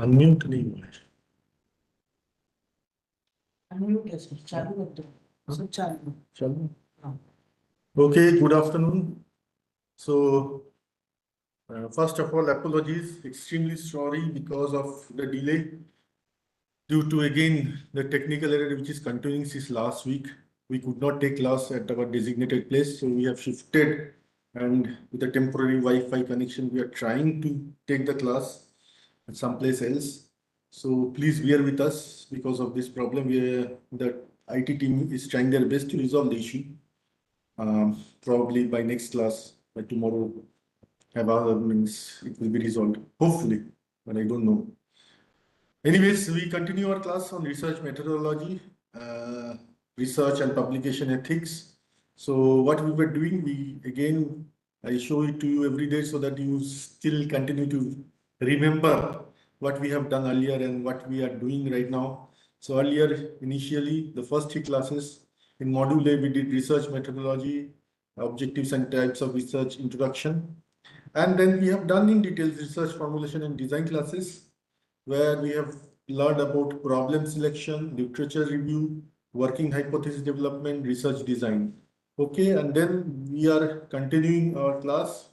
Unmute नहीं हुआ है। अनम्यूट है सर, चालू कर दो सर, चालू। चलो हाँ। Okay, good afternoon. So, first of all, apologies. Extremely sorry because of the delay due to again the technical error which is continuing since last week. We could not take class at our designated place, so we have shifted, and with a temporary Wi-Fi connection, we are trying to take the class at someplace else. So please bear with us because of this problem. The IT team is trying their best to resolve the issue. Probably by next class, by tomorrow, means it will be resolved, hopefully, but I don't know. Anyways, we continue our class on research methodology, research and publication ethics. So what we were doing, I show it to you every day so that you still continue to remember what we have done earlier and what we are doing right now. So earlier, initially, the first 3 classes in module A, we did research methodology, objectives and types of research introduction. And then we have done in details research formulation and design classes, where we have learned about problem selection, literature review, working hypothesis development, research design. Okay, and then we are continuing our class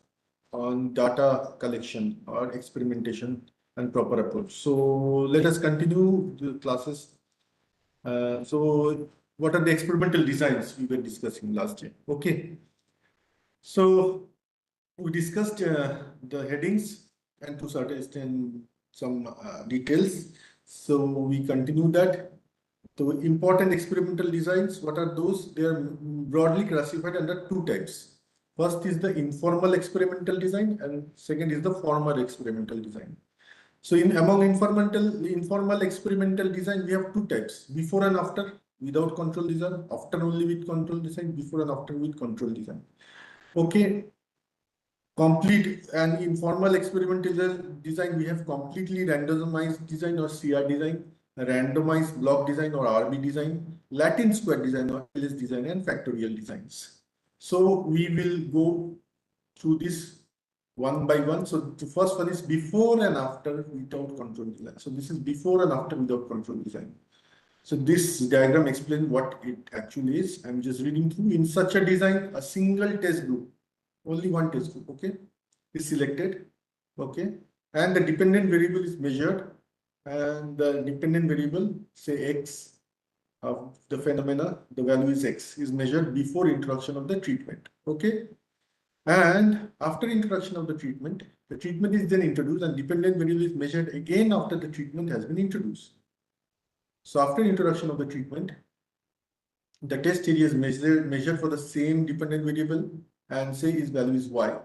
on data collection or experimentation and proper approach. So let us continue the classes. So what are the experimental designs we were discussing last year? Okay, so we discussed the headings and to certain extent some details. So we continue that. So important experimental designs, what are those? They are broadly classified under 2 types. First is the informal experimental design and second is the formal experimental design. So among informal experimental design, we have 2 types: before and after without control design, after only with control design, before and after with control design. Okay. Complete and informal experimental design, we have completely randomized design or CR design, randomized block design or RB design, Latin square design or LS design, and factorial designs. So we will go through this one by one. So the first one is before and after without control design. So this is before and after without control design. So this diagram explains what it actually is. I'm just reading through. In such a design, a single test group, only one test group, okay, is selected, okay, and the dependent variable is measured, and the dependent variable, say x of the phenomena, the value is x, is measured before introduction of the treatment, okay, and after introduction of the treatment is then introduced, and dependent variable is measured again after the treatment has been introduced. So after introduction of the treatment, the test area is measured for the same dependent variable and say its value is y.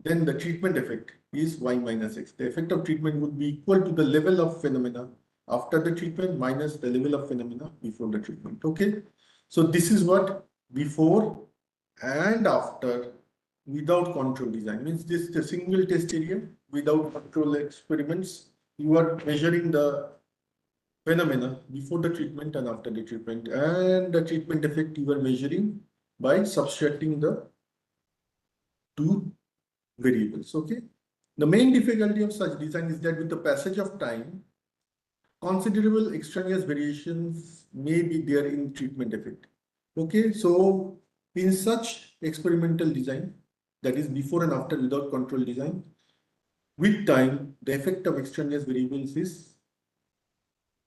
Then the treatment effect is y minus x. The effect of treatment would be equal to the level of phenomena after the treatment minus the level of phenomena before the treatment. Okay. So this is what before and after without control design means. This is the single test area without control experiments. You are measuring the phenomena before the treatment and after the treatment, and the treatment effect you are measuring by subtracting the 2 variables. Okay. The main difficulty of such design is that with the passage of time, considerable extraneous variations may be there in treatment effect. Okay. So in such experimental design, that is before and after without control design, with time, the effect of extraneous variables is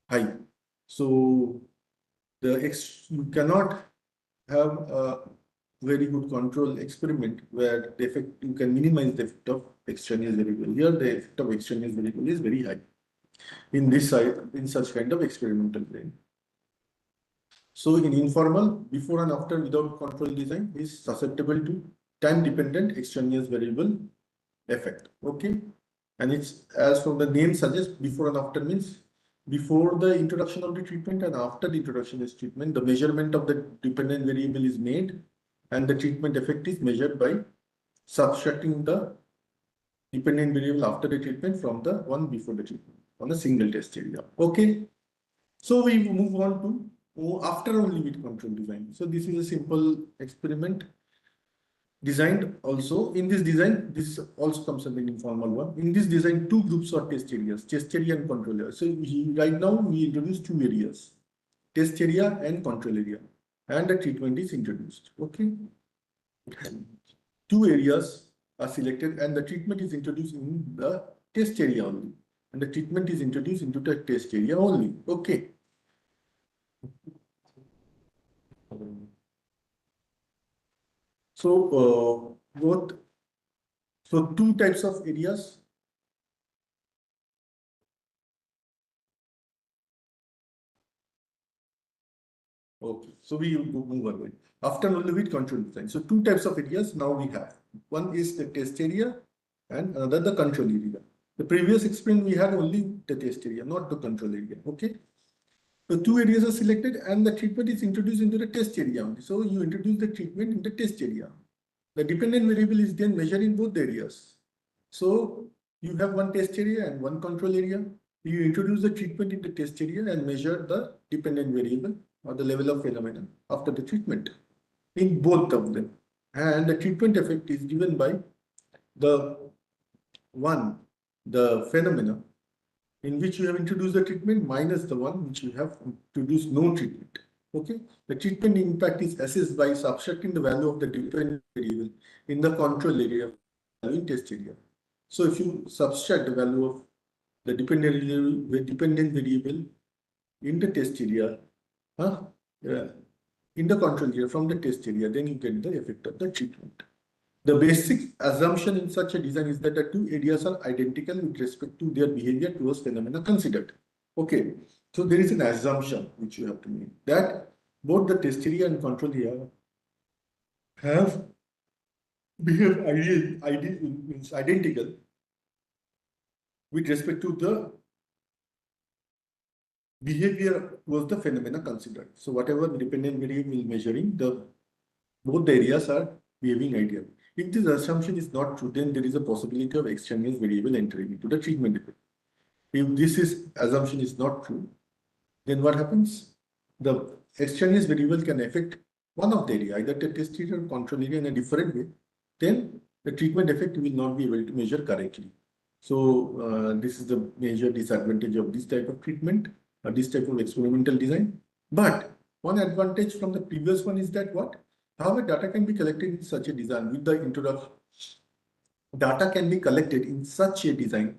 high. So you cannot have a very good control experiment where the effect, you can minimize the effect of extraneous variable. Here the effect of extraneous variable is very high in such kind of experimental brain. So in informal, before and after without control design is susceptible to time dependent extraneous variable effect. Okay. And it's, as from the name suggests, before and after means before the introduction of the treatment and after the introduction of treatment, the measurement of the dependent variable is made and the treatment effect is measured by subtracting the dependent variable after the treatment from the one before the treatment on a single test area. Okay. So we move on to after only with control design. So this is a simple experiment designed also. In this design, this also comes as an informal one. In this design, two groups are test areas, test area and control area. So right now we introduce two areas, test area and control area, and the treatment is introduced. Okay. Two areas are selected and the treatment is introduced in the test area only. And the treatment is introduced into the test area only. Okay. So two types of areas. Okay, so we move on. After with control design. So two types of areas now we have. One is the test area and another the control area. The previous experiment we had only the test area, not the control area. Okay. So two areas are selected and the treatment is introduced into the test area only. So you introduce the treatment in the test area. The dependent variable is then measured in both areas. So you have one test area and one control area. You introduce the treatment in the test area and measure the dependent variable or the level of phenomenon after the treatment in both of them. And the treatment effect is given by the phenomena in which you have introduced the treatment minus the one which you have introduced no treatment. Okay, the treatment impact is assessed by subtracting the value of the dependent variable in the control area in test area. So if you subtract the value of the dependent variable in the test area, in the control area from the test area, then you get the effect of the treatment. The basic assumption in such a design is that the two areas are identical with respect to their behavior towards phenomena considered. Okay, so there is an assumption which you have to make that both the test area and control area have behave identical with respect to the behavior towards the phenomena considered. So whatever dependent variable is measuring, both the areas are behaving ideal. If this assumption is not true, then there is a possibility of extraneous variable entering into the treatment effect. If this assumption is not true, then what happens? The extraneous variable can affect one of the area, either the test area or control area in a different way. Then the treatment effect will not be able to measure correctly. So this is the major disadvantage of this type of treatment or this type of experimental design. But one advantage from the previous one is that what? However, data can be collected in such a design with the introduction. Data can be collected in such a design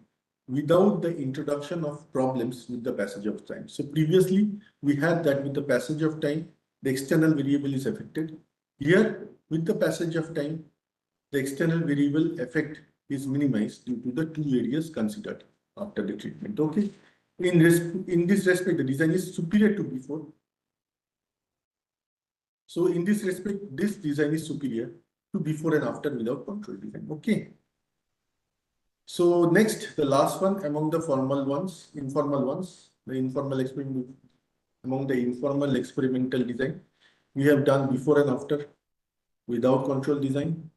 without the introduction of problems with the passage of time. So previously we had that with the passage of time, the external variable is affected. Here with the passage of time, the external variable effect is minimized due to the two areas considered after the treatment. Okay. In this respect, the design is superior to before. So in this respect, this design is superior to before and after without control design. Okay. So next, the last one among the informal ones, among the informal experimental design, we have done before and after without control design,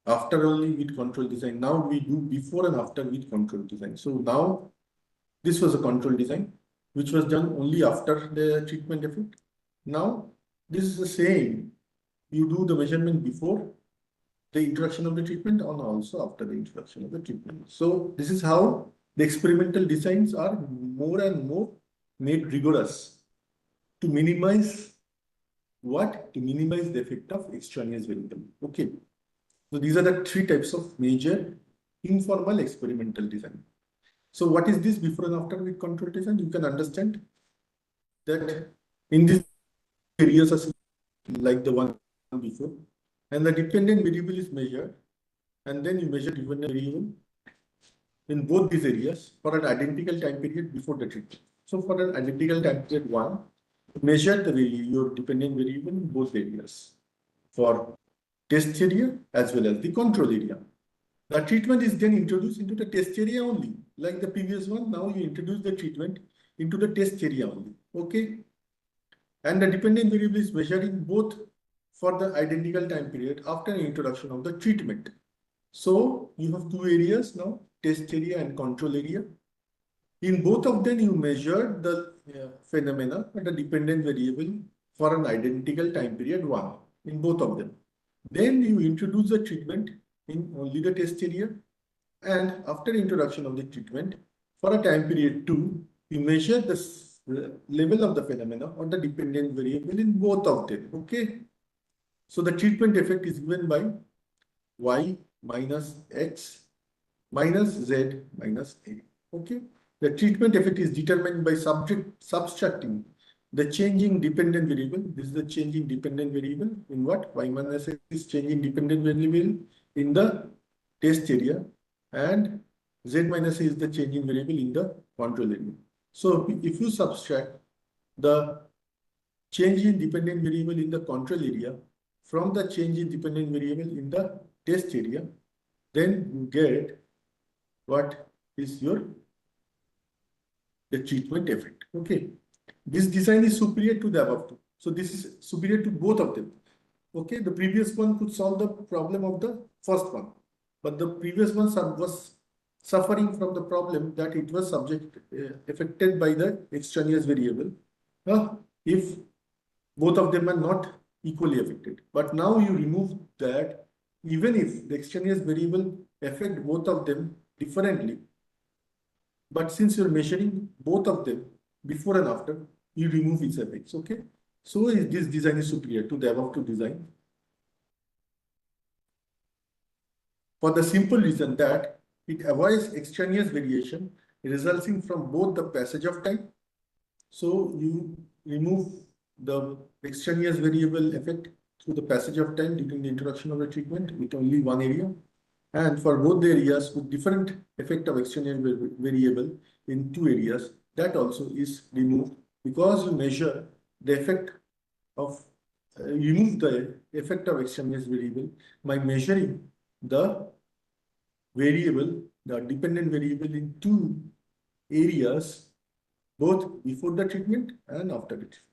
after only with control design. Now we do before and after with control design. So now this was a control design, which was done only after the treatment effect. Now this is the same. You do the measurement before the introduction of the treatment and also after the introduction of the treatment. So this is how the experimental designs are more and more made rigorous to minimize what? To minimize the effect of extraneous variable. Okay. So these are the three types of major informal experimental design. So what is this before and after with control design? You can understand that in these areas are like the one before, and the dependent variable is measured, and then you measure dependent variable in both these areas for an identical time period before the treatment. So for an identical time period 1, measure your dependent variable in both areas for test area as well as the control area. The treatment is then introduced into the test area only. Like the previous one, now you introduce the treatment into the test area only. Okay. And the dependent variable is measured in both for the identical time period after the introduction of the treatment. So you have two areas now, test area and control area. In both of them, you measure the phenomena and the dependent variable for an identical time period 1 in both of them. Then you introduce the treatment in only the test area. And after introduction of the treatment, for a time period 2, you measure the level of the phenomena or the dependent variable in both of them. Okay. So the treatment effect is given by y minus x minus z minus a. Okay. The treatment effect is determined by subtracting the changing dependent variable. This is the changing dependent variable in what? Y minus x is changing dependent variable in the test area, and z minus a is the changing variable in the control area. So if you subtract the change in dependent variable in the control area from the change in dependent variable in the test area, then you get what is your the treatment effect. Okay. This design is superior to the above two. So this is superior to both of them. Okay. The previous one could solve the problem of the first one, but the previous one was suffering from the problem that it was affected by the extraneous variable. If both of them are not equally affected. But now you remove that, even if the extraneous variable affect both of them differently, but since you're measuring both of them before and after, you remove its effects. Okay. So this design is superior to the above two design, for the simple reason that it avoids extraneous variation resulting from both the passage of time. So you remove the extraneous variable effect through the passage of time during the introduction of the treatment with only one area. And for both the areas with different effect of extraneous variable in two areas, that also is removed because you measure the effect of, remove the effect of extraneous variable by measuring the variable, the dependent variable in two areas, both before the treatment and after the treatment.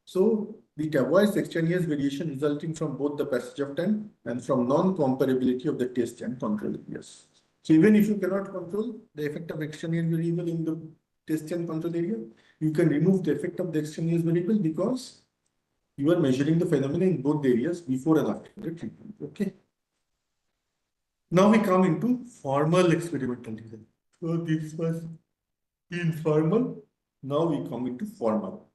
So it avoids extraneous variation resulting from both the passage of time and from non-comparability of the test and control areas. So even if you cannot control the effect of extraneous variable in the test and control area, you can remove the effect of the extraneous variable because you are measuring the phenomena in both the areas before and after the treatment. Okay. Now we come into formal experimental design. So this was informal. Now we come into formal.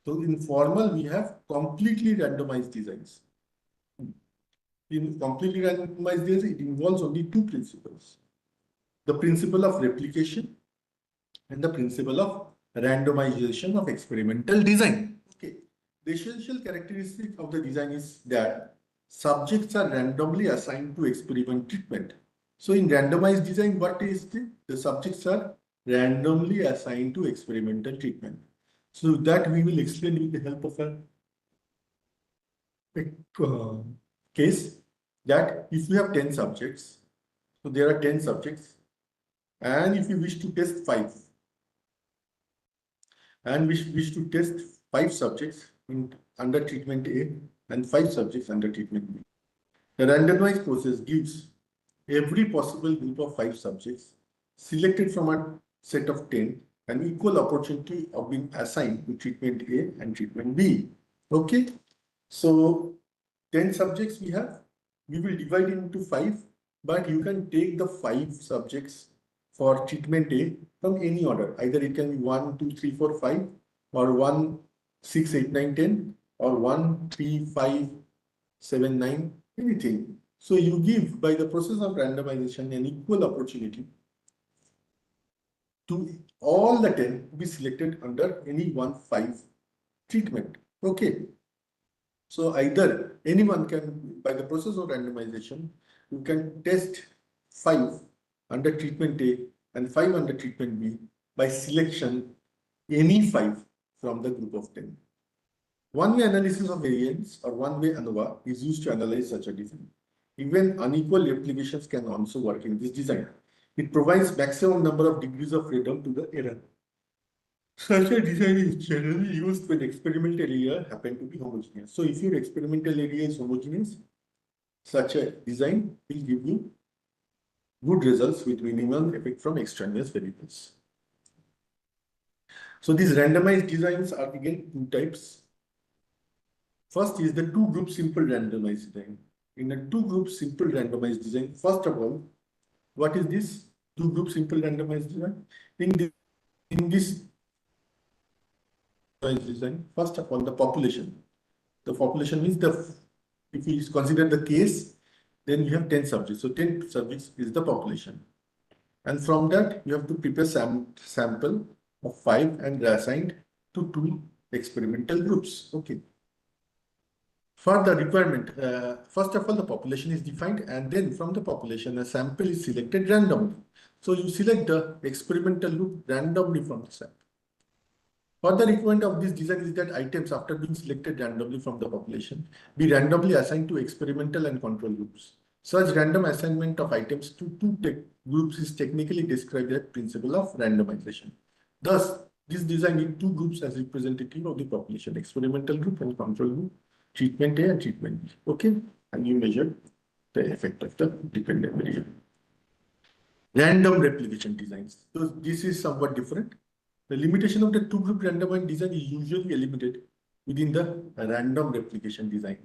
So in formal, we have completely randomized designs. In completely randomized design, it involves only two principles: the principle of replication and the principle of randomization of experimental design. Okay. The essential characteristic of the design is that subjects are randomly assigned to experiment treatment. So in randomized design, what is the subjects are randomly assigned to experimental treatment. So that we will explain with the help of a case, that if you have 10 subjects, so there are 10 subjects, and if you wish to test 5, and wish to test 5 subjects under treatment A and 5 subjects under treatment B. The randomized process gives every possible group of 5 subjects selected from a set of 10 an equal opportunity of being assigned to treatment A and treatment B. Okay. So 10 subjects we have, we will divide into 5, but you can take the 5 subjects for treatment A from any order. Either it can be 1, 2, 3, 4, 5, or 1, 6, 8, 9, 10, or 1, 3, 5, 7, 9, anything. So you give, by the process of randomization, an equal opportunity to all the 10 to be selected under any 1-5 treatment. Okay. So either anyone can, by the process of randomization, you can test 5 under treatment A and 5 under treatment B by selection any 5 from the group of 10. One-way analysis of variance or one-way ANOVA is used to analyze such a design. Even unequal replications can also work in this design. It provides maximum number of degrees of freedom to the error. Such a design is generally used when experimental area happen to be homogeneous. So if your experimental area is homogeneous, such a design will give you good results with minimum effect from extraneous variables. So these randomized designs are again two types. First is the two-group simple randomized design. in a two-group simple randomized design. First of all, what is this two-group simple randomized design? In this design, first of all, the population. The population means if we consider the case, then you have 10 subjects. So 10 subjects is the population. And from that, you have to prepare sample of 5 and assigned to 2 experimental groups. Okay. For the requirement, first of all, the population is defined, and then from the population, a sample is selected randomly. So you select the experimental group randomly from the sample. Further requirement of this design is that items, after being selected randomly from the population, be randomly assigned to experimental and control groups. Such random assignment of items to two groups is technically described as principle of randomization. Thus, this design needs two groups as representative of the population: experimental group and control group, treatment A and treatment B. Okay, and you measure the effect of the dependent variable. Random replication designs. So this is somewhat different. The limitation of the two-group randomized design is usually eliminated within the random replication design.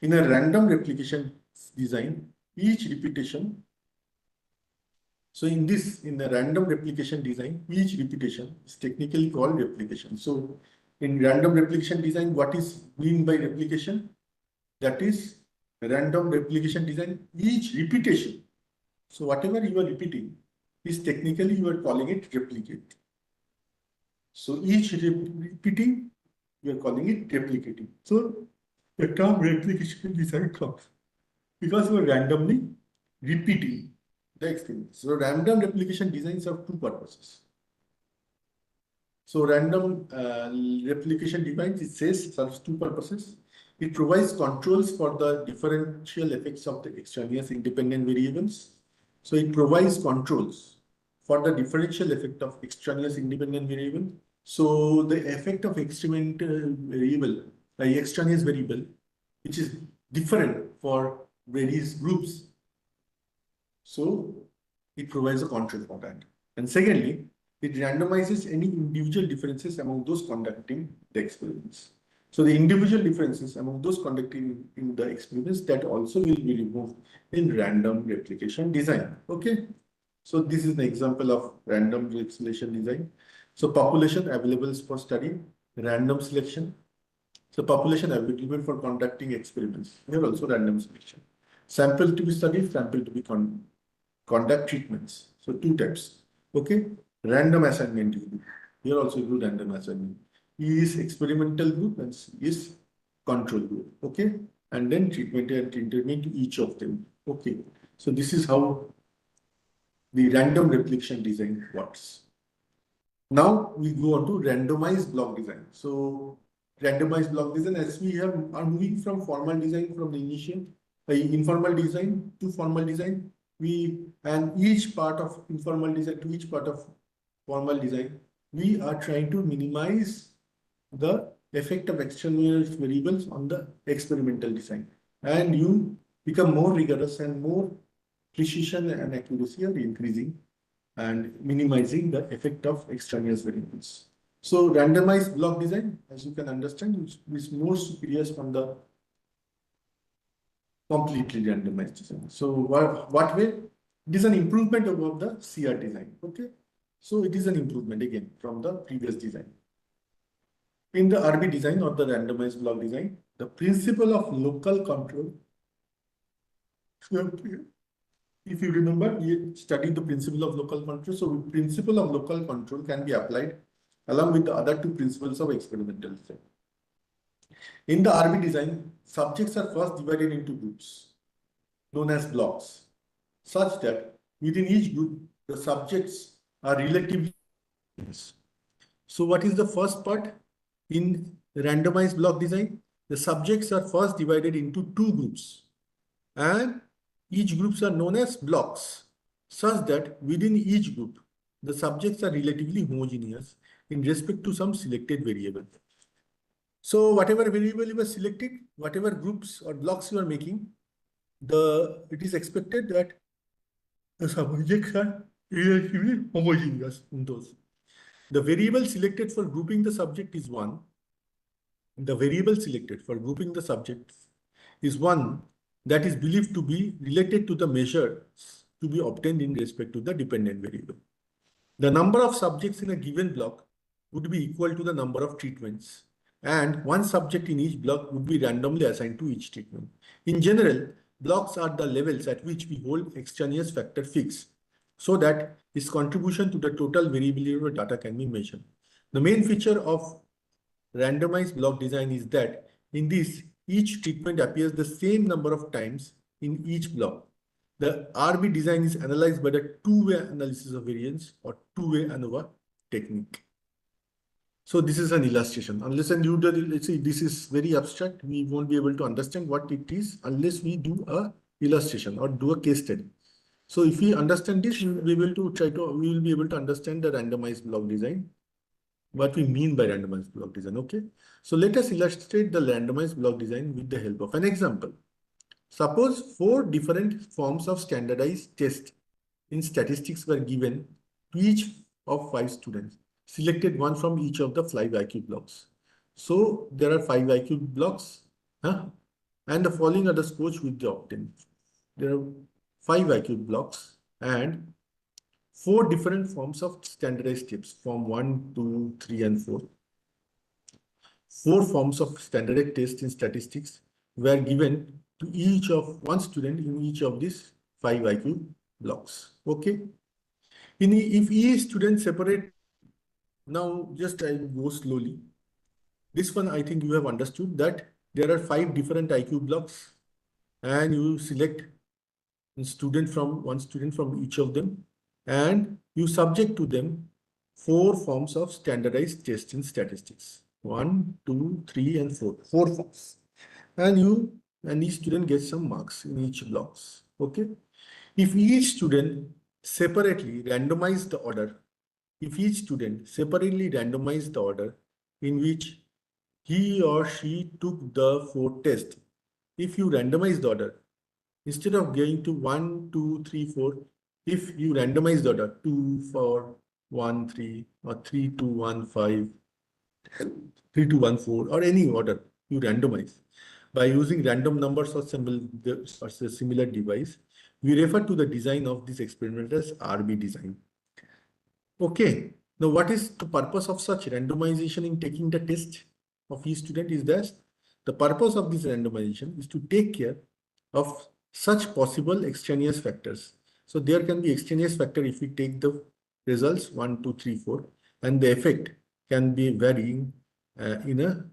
In a random replication design, each repetition, so in the random replication design, each repetition is technically called replication. So in random replication design, what is mean by replication? That is random replication design, each repetition. So whatever you are repeating is technically you are calling it replicate. So each repeating, we are calling it replicating. So the term replication design comes because we are randomly repeating the experience. So random replication designs have two purposes. So random replication design, it says, serves two purposes. It provides controls for the differential effects of the extraneous independent variables. So it provides controls for the differential effect of extraneous independent variable. So the effect of experimental variable, the extraneous variable, which is different for various groups. So it provides a control for that. And secondly, it randomizes any individual differences among those conducting the experiments. So the individual differences among those conducting in the experiments, that also will be removed in random replication design. Okay. So this is the example of random replication design. So population available for study, random selection. So population available for conducting experiments. Here also random selection. Sample to be studied, sample to be conduct treatments. So two types. Okay. Random assignment. Here also do random assignment. E is experimental group and C is control group. Okay. And then treatment and intervene to each of them. Okay. So this is how the random replication design works. Now we go on to randomized block design. So randomized block design, as we are moving from formal design from the initial informal design to formal design, and each part of informal design to each part of formal design, we are trying to minimize the effect of external variables on the experimental design, and you become more rigorous and more precision and accuracy are increasing and minimizing the effect of extraneous variables. So randomized block design, as you can understand, is more superior from the completely randomized design. So what way? It is an improvement above the CR design. Okay. So it is an improvement again from the previous design. In the RB design or the randomized block design, the principle of local control. If you remember, we studied the principle of local control. So principle of local control can be applied along with the other two principles of experimental design. In the RB design, subjects are first divided into groups known as blocks, such that within each group, the subjects are relatively. So what is the first part in randomized block design? The subjects are first divided into two groups, and each groups are known as blocks, such that within each group, the subjects are relatively homogeneous in respect to some selected variable. So whatever variable you are selecting, whatever groups or blocks you are making, it is expected that the subjects are relatively homogeneous in those. The variable selected for grouping the subject is 1. The variable selected for grouping the subjects is 1. that is believed to be related to the measure to be obtained in respect to the dependent variable. The number of subjects in a given block would be equal to the number of treatments, and one subject in each block would be randomly assigned to each treatment. In general, blocks are the levels at which we hold extraneous factor fixed, so that its contribution to the total variability of data can be measured. The main feature of randomized block design is that in this, each treatment appears the same number of times in each block. The RB design is analyzed by the two-way analysis of variance or two-way ANOVA technique. So this is an illustration. Unless and you do, let's say this is very abstract, we won't be able to understand what it is unless we do a illustration or do a case study. So if we understand this, we will be able to understand the randomized block design, what we mean by randomized block design. Okay. So let us illustrate the randomized block design with the help of an example. Suppose 4 different forms of standardized tests in statistics were given to each of 5 students, selected one from each of the 5 IQ blocks. So there are 5 IQ blocks, and the following are the scores which they obtained. There are 5 IQ blocks and 4 different forms of standardized tips, form 1, 2, 3, and 4. 4 forms of standardized tests in statistics were given to each of one student in each of these 5 IQ blocks. Okay. If each student separate, now just I will go slowly. This one I think you have understood that there are 5 different IQ blocks and you select one student from each of them, and you subject to them 4 forms of standardized tests in statistics. 1, 2, 3, and 4. 4 forms. And each student gets some marks in each blocks. Okay. If each student separately randomize the order, in which he or she took the 4 tests, if you randomize the order, instead of going to 1, 2, 3, 4, if you randomize the order 2, 4, 1, 3, or 3, 2, 1, 5, 3, 2, 1, 4, or any order you randomize by using random numbers or a similar device, we refer to the design of this experiment as RB design. Okay. Now, what is the purpose of such randomization in taking the test of each student is that the purpose of this randomization is to take care of such possible extraneous factors. So there can be extraneous factor if we take the results 1, 2, 3, 4, and the effect can be varying in a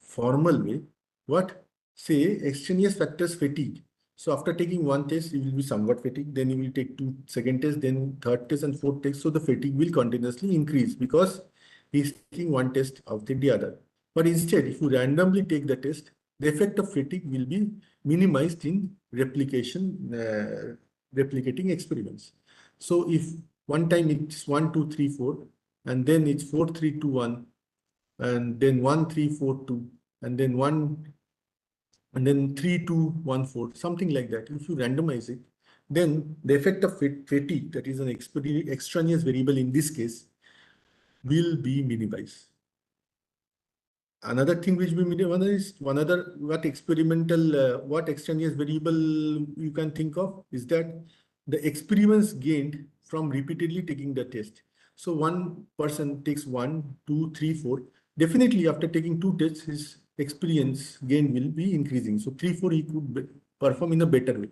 formal way. What? Say extraneous factors fatigue. So after taking one test, you will be somewhat fatigued. Then you will take second test, then third test, and 4th test. So the fatigue will continuously increase because he's taking one test after the other. But instead, if you randomly take the test, the effect of fatigue will be minimized in replicating experiments. So if one time it's 1, 2, 3, 4, and then it's 4, 3, 2, 1, and then 1, 3, 4, 2, and then 1, and then 3, 2, 1, 4, something like that. If you randomize it, then the effect of fatigue, that is an extraneous variable in this case, will be minimized. Another thing which we minimize is what extraneous variable you can think of is that the experiments gained from repeatedly taking the test. So one person takes 1, 2, 3, 4. Definitely after taking 2 tests, his experience gain will be increasing. So 3, 4, he could perform in a better way.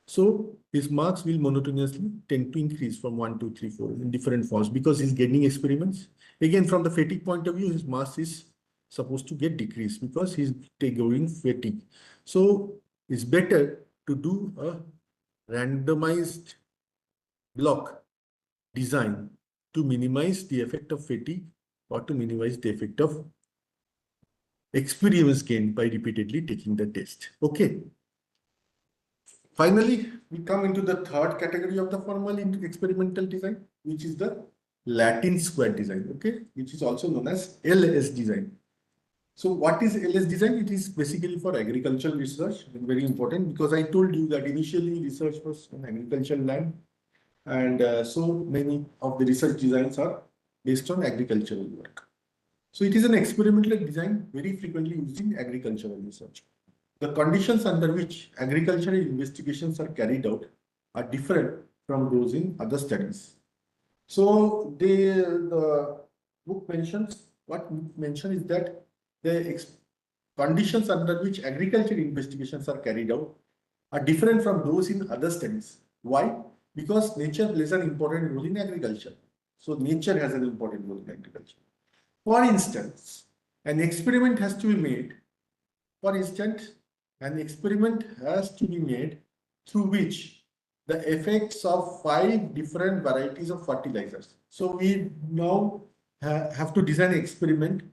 So his marks will monotonously tend to increase from 1, 2, 3, 4 in different forms because he's gaining experiments. Again, from the fatigue point of view, his marks is supposed to get decreased because he's going fatigue. So it's better to do a randomized block design to minimize the effect of fatigue or to minimize the effect of experience gained by repeatedly taking the test. Okay. Finally, we come into the third category of the formal experimental design, which is the Latin square design, okay, which is also known as LS design. So what is LS design? It is basically for agricultural research, very important because I told you that initially research was on agricultural land, and so many of the research designs are based on agricultural work. So it is an experimental design very frequently used in agricultural research. the conditions under which agricultural investigations are carried out are different from those in other studies. So the book mentions, what book mention is that the conditions under which agricultural investigations are carried out are different from those in other studies. Why? Because nature plays an important role in agriculture. So nature has an important role in agriculture. For instance, an experiment has to be made. For instance, an experiment has to be made through which the effects of 5 different varieties of fertilizers. So we now have to design an experiment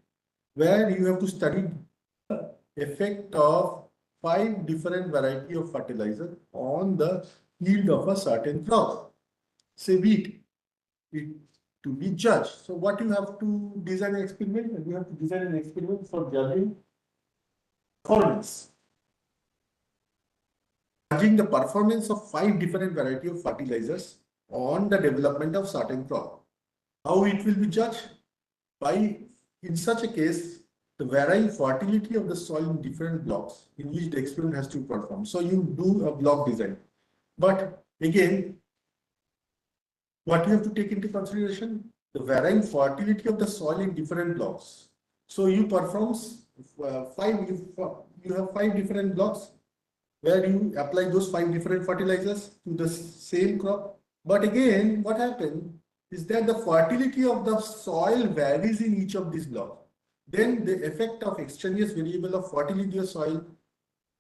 where you have to study the effect of 5 different variety of fertilizer on the yield of a certain crop. Say wheat, it to be judged. So what you have to design an experiment? You have to design an experiment for judging performance. Judging the performance of 5 different variety of fertilizers on the development of certain crop. How it will be judged? By, in such a case, the varying fertility of the soil in different blocks in which the experiment has to perform. So you do a block design. But again, what you have to take into consideration? The varying fertility of the soil in different blocks. So you perform you have 5 different blocks where you apply those 5 different fertilizers to the same crop. But again, what happened is that the fertility of the soil varies in each of these blocks. Then the effect of extraneous variable of fertility of soil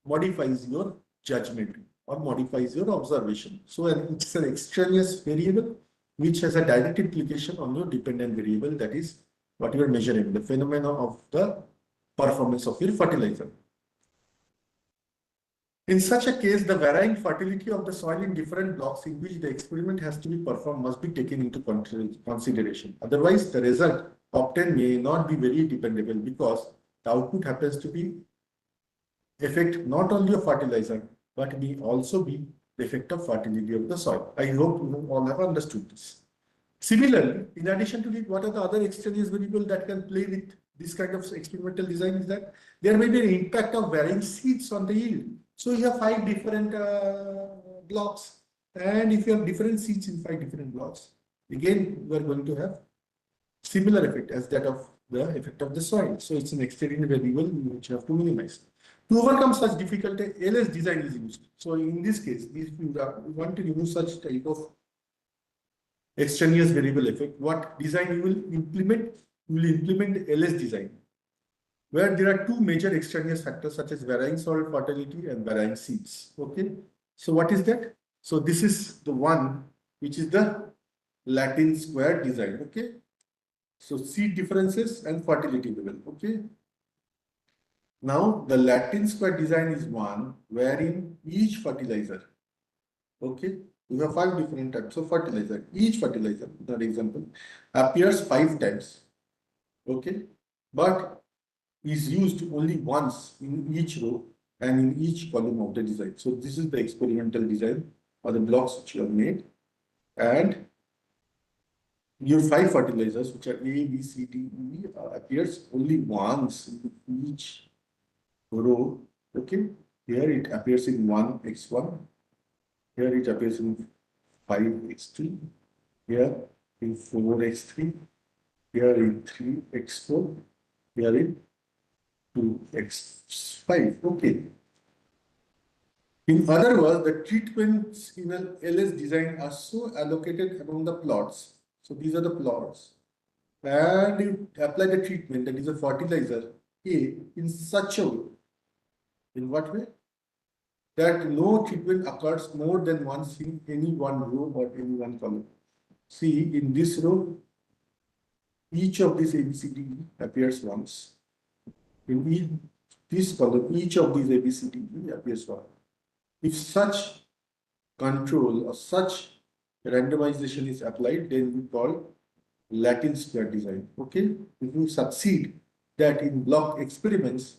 modifies your judgment or modifies your observation. So it's an extraneous variable which has a direct implication on your dependent variable, that is what you are measuring, the phenomena of the performance of your fertilizer. In such a case, the varying fertility of the soil in different blocks in which the experiment has to be performed must be taken into consideration. Otherwise, the result obtained may not be very dependable because the output happens to be effect not only of fertilizer, but may also be the effect of fertility of the soil. I hope you all have understood this. Similarly, in addition to it, what are the other extraneous variables that can play with this kind of experimental design is that there may be an impact of varying seeds on the yield. So you have 5 different blocks, and if you have different seeds in 5 different blocks, again, we are going to have similar effect as that of the effect of the soil. So it's an extraneous variable which you have to minimize. To overcome such difficulty, LS design is used. So in this case, if you want to remove such type of extraneous variable effect, what design you will implement? You will implement LS design, where there are 2 major extraneous factors such as varying soil fertility and varying seeds. Okay. So what is that? So this is the one which is the Latin square design. Okay. So seed differences and fertility level. Okay. Now the Latin square design is one wherein each fertilizer, okay, we have 5 different types of fertilizer. Each fertilizer, for example, appears 5 times, okay, but is used only once in each row and in each column of the design. So this is the experimental design or the blocks which you have made, and your 5 fertilizers, which are A, B, C, D, E, appears only once in each row. Okay, here it appears in 1x1, here it appears in 5x2, here in 4x3, here in 3x4, here in 2x5. Okay. In other words, the treatments in an LS design are so allocated among the plots. So these are the plots, and you apply the treatment, that is a fertilizer A, in such a way. In what way? That no treatment occurs more than once in any one row or any one column. See, in this row, each of these ABCD appears once. In this column, each of these ABCD appears once. If such control or such randomization is applied, then we call Latin square design. Okay, if you succeed that in block experiments,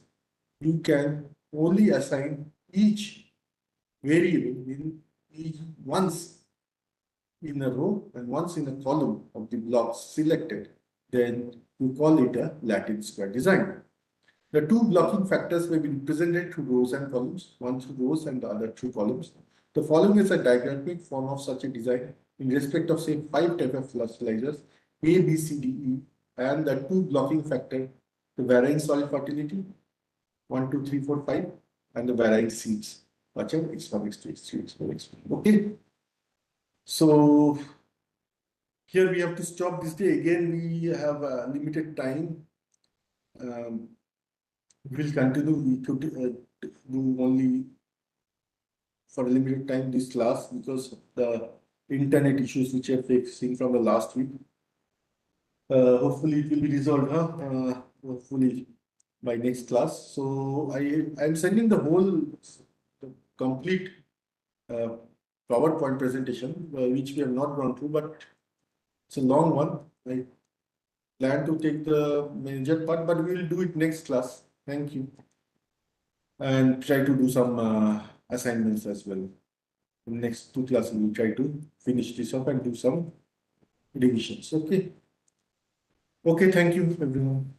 you can only assign each variable once in a row and once in a column of the blocks selected, then you call it a Latin square design. The two blocking factors may be represented through rows and columns, one through rows and the other through columns. The following is a diagrammatic form of such a design in respect of say 5 type of fertilizers A, B, C, D, E, and the two blocking factor, the varying soil fertility 1, 2, 3, 4, 5, and the varying seeds. X1, X2, X3, X4, X1. Okay. So here we have to stop this day. Again, we have a limited time. We'll continue. We could do only for a limited time this class because of the internet issues which are facing from the last week. Hopefully it will be resolved, hopefully by next class. So I'm sending the whole the complete uh, PowerPoint presentation, which we have not gone through, but it's a long one. I plan to take the major part, but we will do it next class. Thank you. And try to do some assignments as well. In next 2 classes, we'll try to finish this up and do some revisions. Okay. Okay, thank you, everyone.